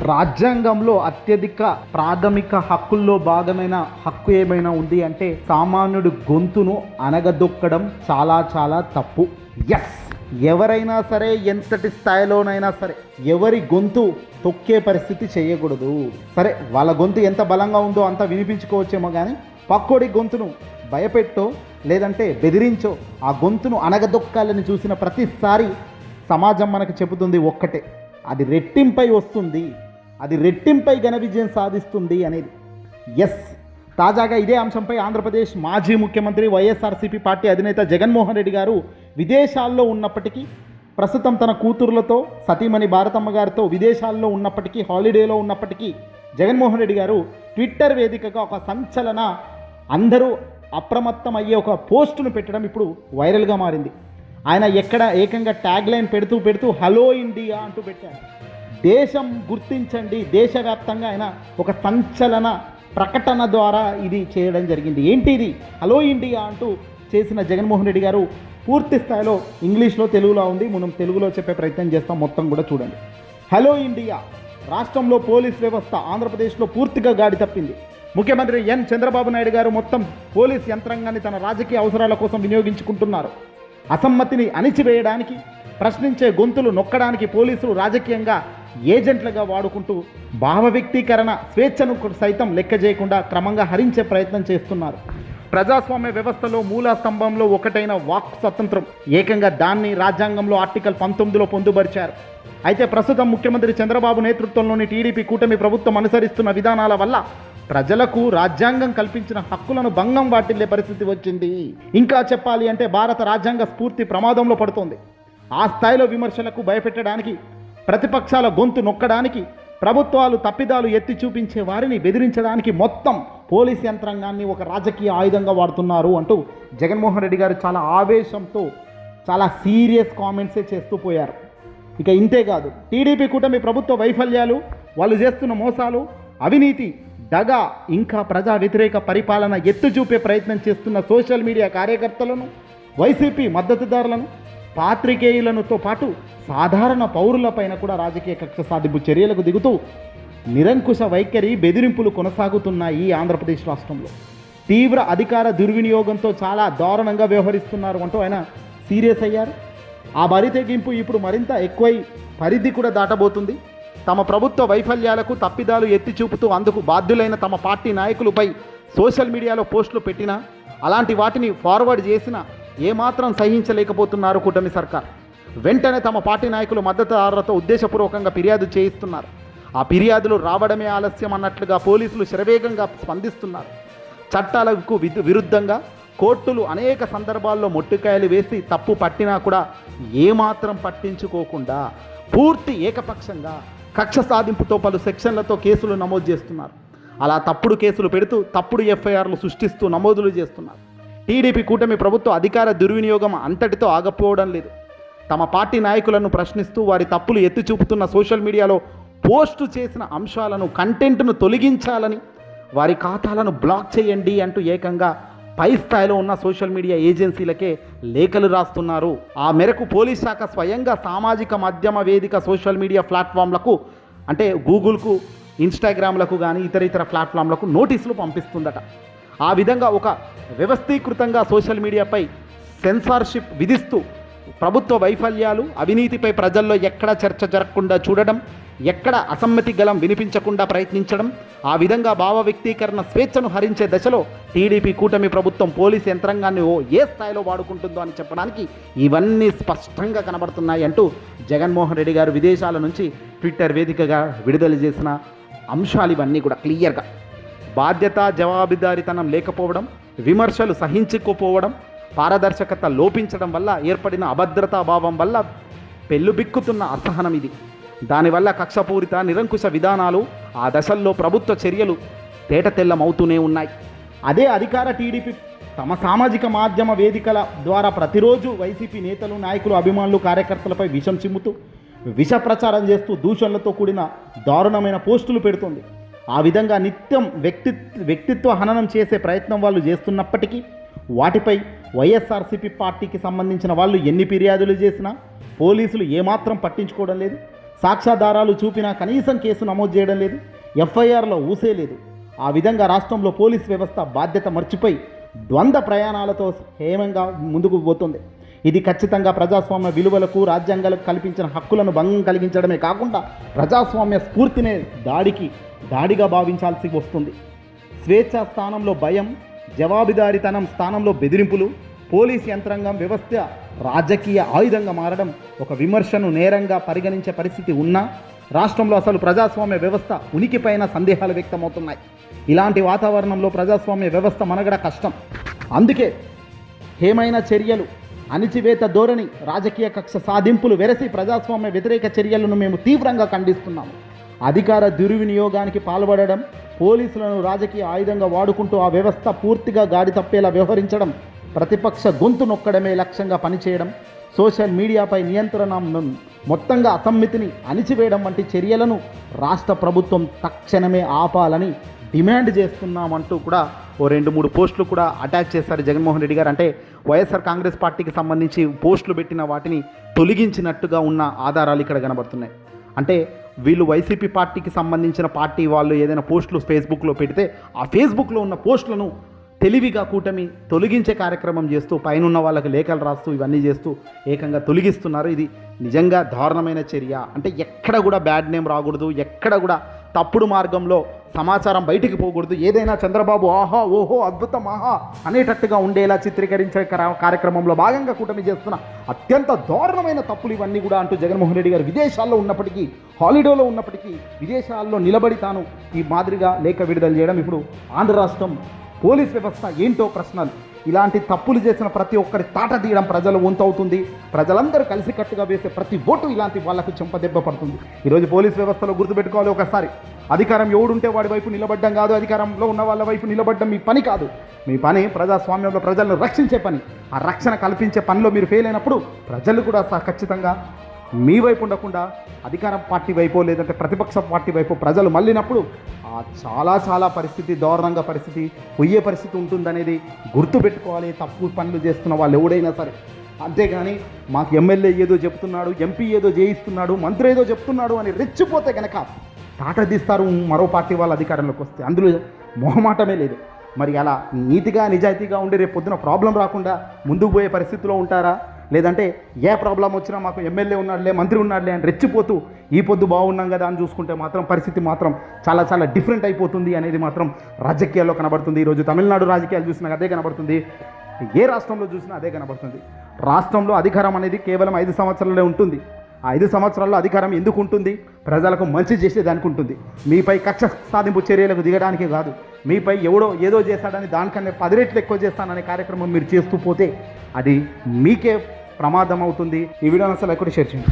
రాజ్యాంగంలో అత్యధిక ప్రాథమిక హక్కుల్లో భాగమైన హక్కు ఏమైనా ఉంది అంటే సామాన్యుడి గొంతును అణగదొక్కడం చాలా చాలా తప్పు. ఎస్, ఎవరైనా సరే ఎంతటి స్థాయిలోనైనా సరే ఎవరి గొంతు తొక్కే పరిస్థితి చేయకూడదు. సరే, వాళ్ళ గొంతు ఎంత బలంగా ఉందో అంత వినిపించుకోవచ్చేమో, కానీ పక్కోడి గొంతును భయపెట్టో లేదంటే బెదిరించో ఆ గొంతును అణగదొక్కాలని చూసిన ప్రతిసారి సమాజం మనకు చెబుతుంది ఒక్కటే, అది రెట్టింపై వస్తుంది, అది రెట్టింపై ఘన విజయం సాధిస్తుంది అనేది. ఎస్, తాజాగా ఇదే అంశంపై ఆంధ్రప్రదేశ్ మాజీ ముఖ్యమంత్రి వైఎస్ఆర్సీపీ పార్టీ అధినేత జగన్మోహన్ రెడ్డి గారు విదేశాల్లో ఉన్నప్పటికీ, ప్రస్తుతం తన కూతురులతో సతీమణి భారతమ్మ గారితో విదేశాల్లో ఉన్నప్పటికీ, హాలిడేలో ఉన్నప్పటికీ జగన్మోహన్ రెడ్డి గారు ట్విట్టర్ వేదికగా ఒక సంచలన, అందరూ అప్రమత్తం అయ్యే ఒక పోస్టును పెట్టడం ఇప్పుడు వైరల్గా మారింది. ఆయన ఎక్కడ ఏకంగా ట్యాగ్ లైన్ పెడుతూ హలో ఇండియా అంటూ పెట్టారు. దేశం గుర్తించండి, దేశవ్యాప్తంగా ఆయన ఒక సంచలన ప్రకటన ద్వారా ఇది చేయడం జరిగింది. ఏంటి ఇది హలో ఇండియా అంటూ చేసిన జగన్మోహన్ రెడ్డి గారు పూర్తి స్థాయిలో ఇంగ్లీష్లో, తెలుగులో ఉంది. మనం తెలుగులో చెప్పే ప్రయత్నం చేస్తాం, మొత్తం కూడా చూడండి. హలో ఇండియా, రాష్ట్రంలో పోలీస్ వ్యవస్థ ఆంధ్రప్రదేశ్లో పూర్తిగా గాడి తప్పింది. ముఖ్యమంత్రి ఎన్ చంద్రబాబు నాయుడు గారు మొత్తం పోలీస్ యంత్రాంగాన్ని తన రాజకీయ అవసరాల కోసం వినియోగించుకుంటున్నారు. అసమ్మతిని అణిచివేయడానికి, ప్రశ్నించే గొంతులు నొక్కడానికి పోలీసులు రాజకీయంగా ఏజెంట్లుగా వాడుకుంటూ భావ వ్యక్తీకరణ స్వేచ్ఛను సైతం లెక్క చేయకుండా క్రమంగా హరించే ప్రయత్నం చేస్తున్నారు. ప్రజాస్వామ్య వ్యవస్థలో మూల స్తంభంలో ఒకటైన వాక్ స్వతంత్రం, ఏకంగా దాన్ని రాజ్యాంగంలో ఆర్టికల్ 19లో పొందుపరిచారు. అయితే ప్రస్తుతం ముఖ్యమంత్రి చంద్రబాబు నేతృత్వంలోని టీడీపీ కూటమి ప్రభుత్వం అనుసరిస్తున్న విధానాల వల్ల ప్రజలకు రాజ్యాంగం కల్పించిన హక్కులను భంగం వాటిల్లే పరిస్థితి వచ్చింది. ఇంకా చెప్పాలి అంటే భారత రాజ్యాంగ స్ఫూర్తి ప్రమాదంలో పడుతోంది. ఆ స్థాయిలో విమర్శలకు భయపెట్టడానికి, ప్రతిపక్షాల గొంతు నొక్కడానికి, ప్రభుత్వాలు తప్పిదాలు ఎత్తి చూపించే వారిని బెదిరించడానికి మొత్తం పోలీస్ యంత్రాంగాన్ని ఒక రాజకీయ ఆయుధంగా వాడుతున్నారు అంటూ జగన్మోహన్ రెడ్డి గారు చాలా ఆవేశంతో చాలా సీరియస్ కామెంట్సే చేస్తూ పోయారు. ఇక ఇంతేకాదు, టీడీపీ కూటమి ప్రభుత్వ వైఫల్యాలు, వాళ్ళు చేస్తున్న మోసాలు, అవినీతి, దగా, ఇంకా ప్రజా వ్యతిరేక పరిపాలన ఎత్తు చూపే ప్రయత్నం చేస్తున్న సోషల్ మీడియా కార్యకర్తలను, వైసీపీ మద్దతుదారులను, పాత్రికేయులతో పాటు సాధారణ పౌరులపైన కూడా రాజకీయ కక్ష సాధింపు చర్యలకు దిగుతూ నిరంకుశ వైఖరి, బెదిరింపులు కొనసాగుతున్నాయి ఆంధ్రప్రదేశ్ రాష్ట్రంలో. తీవ్ర అధికార దుర్వినియోగంతో చాలా దారుణంగా వ్యవహరిస్తున్నారు అంటూ ఆయన సీరియస్ అయ్యారు. ఆ బరి తెగింపు ఇప్పుడు మరింత ఎక్కువై పరిధి కూడా దాటబోతుంది. తమ ప్రభుత్వ వైఫల్యాలకు, తప్పిదాలు ఎత్తి చూపుతూ అందుకు బాధ్యులైన తమ పార్టీ నాయకులపై సోషల్ మీడియాలో పోస్టులు పెట్టినా, అలాంటి వాటిని ఫార్వర్డ్ చేసినా ఏమాత్రం సహించలేకపోతున్నారు కూటమి సర్కార్. వెంటనే తమ పార్టీ నాయకులు మద్దతుదారులతో ఉద్దేశపూర్వకంగా ఫిర్యాదు చేయిస్తున్నారు. ఆ ఫిర్యాదులు రావడమే ఆలస్యం అన్నట్లుగా పోలీసులు శరవేగంగా స్పందిస్తున్నారు. చట్టాలకు విరుద్ధంగా కోర్టులు అనేక సందర్భాల్లో మొట్టికాయలు వేసి తప్పు పట్టినా కూడా ఏమాత్రం పట్టించుకోకుండా పూర్తి ఏకపక్షంగా కక్ష సాధింపుతో పలు సెక్షన్లతో కేసులు నమోదు చేస్తున్నారు. అలా తప్పుడు కేసులు పెడుతూ తప్పుడు ఎఫ్ఐఆర్లు సృష్టిస్తూ నమోదులు చేస్తున్నారు. టీడీపీ కూటమి ప్రభుత్వ అధికార దుర్వినియోగం అంతటితో ఆగపోవడం లేదు. తమ పార్టీ నాయకులను ప్రశ్నిస్తూ వారి తప్పులు ఎత్తి చూపుతున్న సోషల్ మీడియాలో పోస్టు చేసిన అంశాలను, కంటెంట్ను తొలగించాలని, వారి ఖాతాలను బ్లాక్ చేయండి అంటూ ఏకంగా పై స్థాయిలో ఉన్న సోషల్ మీడియా ఏజెన్సీలకే లేఖలు రాస్తున్నారు. ఆ మేరకు పోలీస్ శాఖ స్వయంగా సామాజిక మాధ్యమ వేదిక సోషల్ మీడియా ప్లాట్ఫామ్లకు, అంటే గూగుల్కు, ఇన్స్టాగ్రామ్లకు కానీ ఇతర ప్లాట్ఫామ్లకు నోటీసులు పంపిస్తుందట. ఆ విధంగా ఒక వ్యవస్థీకృతంగా సోషల్ మీడియాపై సెన్సార్షిప్ విధిస్తూ ప్రభుత్వ వైఫల్యాలు, అవినీతిపై ప్రజల్లో ఎక్కడ చర్చ జరగకుండా చూడడం, ఎక్కడ అసమ్మతి గలం వినిపించకుండా ప్రయత్నించడం, ఆ విధంగా భావ వ్యక్తీకరణ స్వేచ్ఛను హరించే దశలో టీడీపీ కూటమి ప్రభుత్వం పోలీస్ యంత్రాంగాన్ని ఏ స్థాయిలో వాడుకుంటుందో అని చెప్పడానికి ఇవన్నీ స్పష్టంగా కనబడుతున్నాయి అంటూ జగన్మోహన్ రెడ్డి గారు విదేశాల నుంచి ట్విట్టర్ వేదికగా విడుదల చేసిన అంశాలు ఇవన్నీ కూడా క్లియర్గా. బాధ్యత, జవాబుదారీతనం లేకపోవడం, విమర్శలు సహించుకోపోవడం, పారదర్శకత లోపించడం వల్ల ఏర్పడిన అభద్రతా భావం వల్ల పెళ్ళుబిక్కుతున్న అసహనం ఇది. దానివల్ల కక్షపూరిత, నిరంకుశ విధానాలు, ఆ దశల్లో ప్రభుత్వ చర్యలు తేటతెల్లమవుతూనే ఉన్నాయి. అదే అధికార టీడీపీ తమ సామాజిక మాధ్యమ వేదికల ద్వారా ప్రతిరోజు వైసీపీ నేతలు, నాయకులు, అభిమానులు, కార్యకర్తలపై విషం చిమ్ముతూ, విష ప్రచారం చేస్తూ దూషణలతో కూడిన దారుణమైన పోస్టులు పెడుతుంది. ఆ విధంగా నిత్యం వ్యక్తిత్వ హననం చేసే ప్రయత్నం వాళ్ళు చేస్తున్నప్పటికీ వాటిపై వైఎస్ఆర్సీపీ పార్టీకి సంబంధించిన వాళ్ళు ఎన్ని ఫిర్యాదులు చేసినా పోలీసులు ఏమాత్రం పట్టించుకోవడం లేదు. సాక్ష్యాధారాలు చూపినా కనీసం కేసు నమోదు చేయడం లేదు, ఎఫ్ఐఆర్లో ఊసే లేదు. ఆ విధంగా రాష్ట్రంలో పోలీస్ వ్యవస్థ బాధ్యత మర్చిపోయి ద్వంద్వ ప్రయాణాలతో హేమంగా ముందుకు పోతుంది. ఇది ఖచ్చితంగా ప్రజాస్వామ్య విలువలకు, రాజ్యాంగాలకు కల్పించిన హక్కులను భంగం కలిగించడమే కాకుండా ప్రజాస్వామ్య స్ఫూర్తినే దాడిగా భావించాల్సి వస్తుంది. స్వేచ్ఛ స్థానంలో భయం, జవాబుదారీతనం స్థానంలో బెదిరింపులు, పోలీస్ యంత్రాంగం వ్యవస్థ రాజకీయ ఆయుధంగా మారడం ఒక విమర్శను నేరంగా పరిగణించే పరిస్థితి ఉన్నా రాష్ట్రంలో అసలు ప్రజాస్వామ్య వ్యవస్థ ఉనికిపైన సందేహాలు వ్యక్తమవుతున్నాయి. ఇలాంటి వాతావరణంలో ప్రజాస్వామ్య వ్యవస్థ మనగడ కష్టం. అందుకే ఏమైనా చర్యలు, అణిచివేత ధోరణి, రాజకీయ కక్ష సాధింపులు వెరసి ప్రజాస్వామ్య వ్యతిరేక చర్యలను మేము తీవ్రంగా ఖండిస్తున్నాము. అధికార దుర్వినియోగానికి పాల్పడడం, పోలీసులను రాజకీయ ఆయుధంగా వాడుకుంటూ ఆ వ్యవస్థ పూర్తిగా గాడి తప్పేలా వ్యవహరించడం, ప్రతిపక్ష గొంతు నొక్కడమే లక్ష్యంగా పనిచేయడం, సోషల్ మీడియాపై నియంత్రణ మొత్తంగా అసమ్మితిని అణిచివేయడం వంటి చర్యలను రాష్ట్ర ప్రభుత్వం తక్షణమే ఆపాలని డిమాండ్ చేస్తున్నామంటూ కూడా ఓ 2-3 పోస్టులు కూడా అటాక్ చేశారు జగన్మోహన్ రెడ్డి గారు. అంటే వైఎస్ఆర్ కాంగ్రెస్ పార్టీకి సంబంధించి పోస్టులు పెట్టిన వాటిని తొలగించినట్టుగా ఉన్న ఆధారాలు ఇక్కడ కనబడుతున్నాయి. అంటే వీళ్ళు వైసీపీ పార్టీకి సంబంధించిన పార్టీ వాళ్ళు ఏదైనా పోస్టులు ఫేస్బుక్లో పెడితే ఆ ఫేస్బుక్లో ఉన్న పోస్టులను తెలివిగా కూటమి తొలగించే కార్యక్రమం చేస్తూ పైనున్న వాళ్ళకి లేఖలు రాస్తూ ఇవన్నీ చేస్తూ ఏకంగా తొలగిస్తున్నారు. ఇది నిజంగా దారుణమైన చర్య. అంటే ఎక్కడ కూడా బ్యాడ్ నేమ్ రాకూడదు, ఎక్కడ కూడా తప్పుడు మార్గంలో సమాచారం బయటికి పోకూడదు. ఏదైనా చంద్రబాబు ఆహా ఓహో అద్భుతం ఆహా అనేటట్టుగా ఉండేలా చిత్రీకరించే కార్యక్రమంలో భాగంగా కూటమి చేస్తున్న అత్యంత దారుణమైన తప్పులు ఇవన్నీ కూడా అంటూ జగన్మోహన్ రెడ్డి గారు విదేశాల్లో ఉన్నప్పటికీ, హాలిడేలో ఉన్నప్పటికీ విదేశాల్లో నిలబడి తాను ఈ మాదిరిగా లేఖ విడుదల చేయడం, ఇప్పుడు ఆంధ్ర రాష్ట్రం పోలీస్ వ్యవస్థ ఏంటో ప్రశ్నలు. ఇలాంటి తప్పులు చేసిన ప్రతి ఒక్కరి తాట తీయడం ప్రజల వంతు అవుతుంది. ప్రజలందరూ కలిసికట్టుగా వేసే ప్రతి ఓటు ఇలాంటి వాళ్లకు చెంపదెబ్బ పడుతుంది. ఈరోజు పోలీస్ వ్యవస్థలో గుర్తుపెట్టుకోవాలి ఒకసారి, అధికారం ఎవడుంటే వాడి వైపు నిలబడ్డం కాదు, అధికారంలో ఉన్న వాళ్ళ వైపు నిలబడ్డం మీ పని కాదు. మీ పని ప్రజాస్వామ్యంలో ప్రజలను రక్షించే పని. ఆ రక్షణ కల్పించే పనిలో మీరు ఫెయిల్ అయినప్పుడు ప్రజలు కూడా ఖచ్చితంగా మీ వైపు ఉండకుండా అధికార పార్టీ వైపు లేదంటే ప్రతిపక్ష పార్టీ వైపు ప్రజలు మళ్ళినప్పుడు చాలా పరిస్థితి దారుణంగా పరిస్థితి పోయే పరిస్థితి ఉంటుందనేది గుర్తుపెట్టుకోవాలి తప్పు పనులు చేస్తున్న వాళ్ళు ఎవడైనా సరే. అంతేగాని మాకు ఎమ్మెల్యే ఏదో చెప్తున్నాడు, ఎంపీ ఏదో చేయిస్తున్నాడు, మంత్రి ఏదో చెప్తున్నాడు అని రెచ్చిపోతే కనుక టాటా తీస్తారు మరో పార్టీ వాళ్ళ అధికారంలోకి వస్తే. అందులో మొహమాటమే లేదు. మరి అలా నీతిగా నిజాయితీగా ఉండి రేపు పొద్దున ప్రాబ్లం రాకుండా ముందుకు పోయే పరిస్థితిలో ఉంటారా? లేదంటే ఏ ప్రాబ్లం వచ్చినా మాకు ఎమ్మెల్యే ఉన్నాడులే, మంత్రి ఉన్నాడులే అని రెచ్చిపోతూ ఈ పొద్దు బాగున్నాం కదా అని చూసుకుంటే మాత్రం పరిస్థితి మాత్రం చాలా డిఫరెంట్ అయిపోతుంది అనేది మాత్రం రాజకీయాల్లో కనబడుతుంది. ఈరోజు తమిళనాడు రాజకీయాలు చూసినా అదే కనబడుతుంది, ఏ రాష్ట్రంలో చూసినా అదే కనబడుతుంది. రాష్ట్రంలో అధికారం అనేది కేవలం 5 సంవత్సరాలే ఉంటుంది. ఆ 5 సంవత్సరాల్లో అధికారం ఎందుకు ఉంటుంది? ప్రజలకు మంచి చేసేదానికి ఉంటుంది. మీపై కక్ష సాధింపు చర్యలకు దిగడానికి కాదు. మీపై ఎవడో ఏదో చేశాడని దానికన్నా 10 రెట్లు ఎక్కువ చేస్తాననే కార్యక్రమం మీరు చేస్తూ పోతే అది మీకే ప్రమాదం అవుతుంది. ఈ వీడియోని అసలు ఎక్కడ షేర్ చేయండి.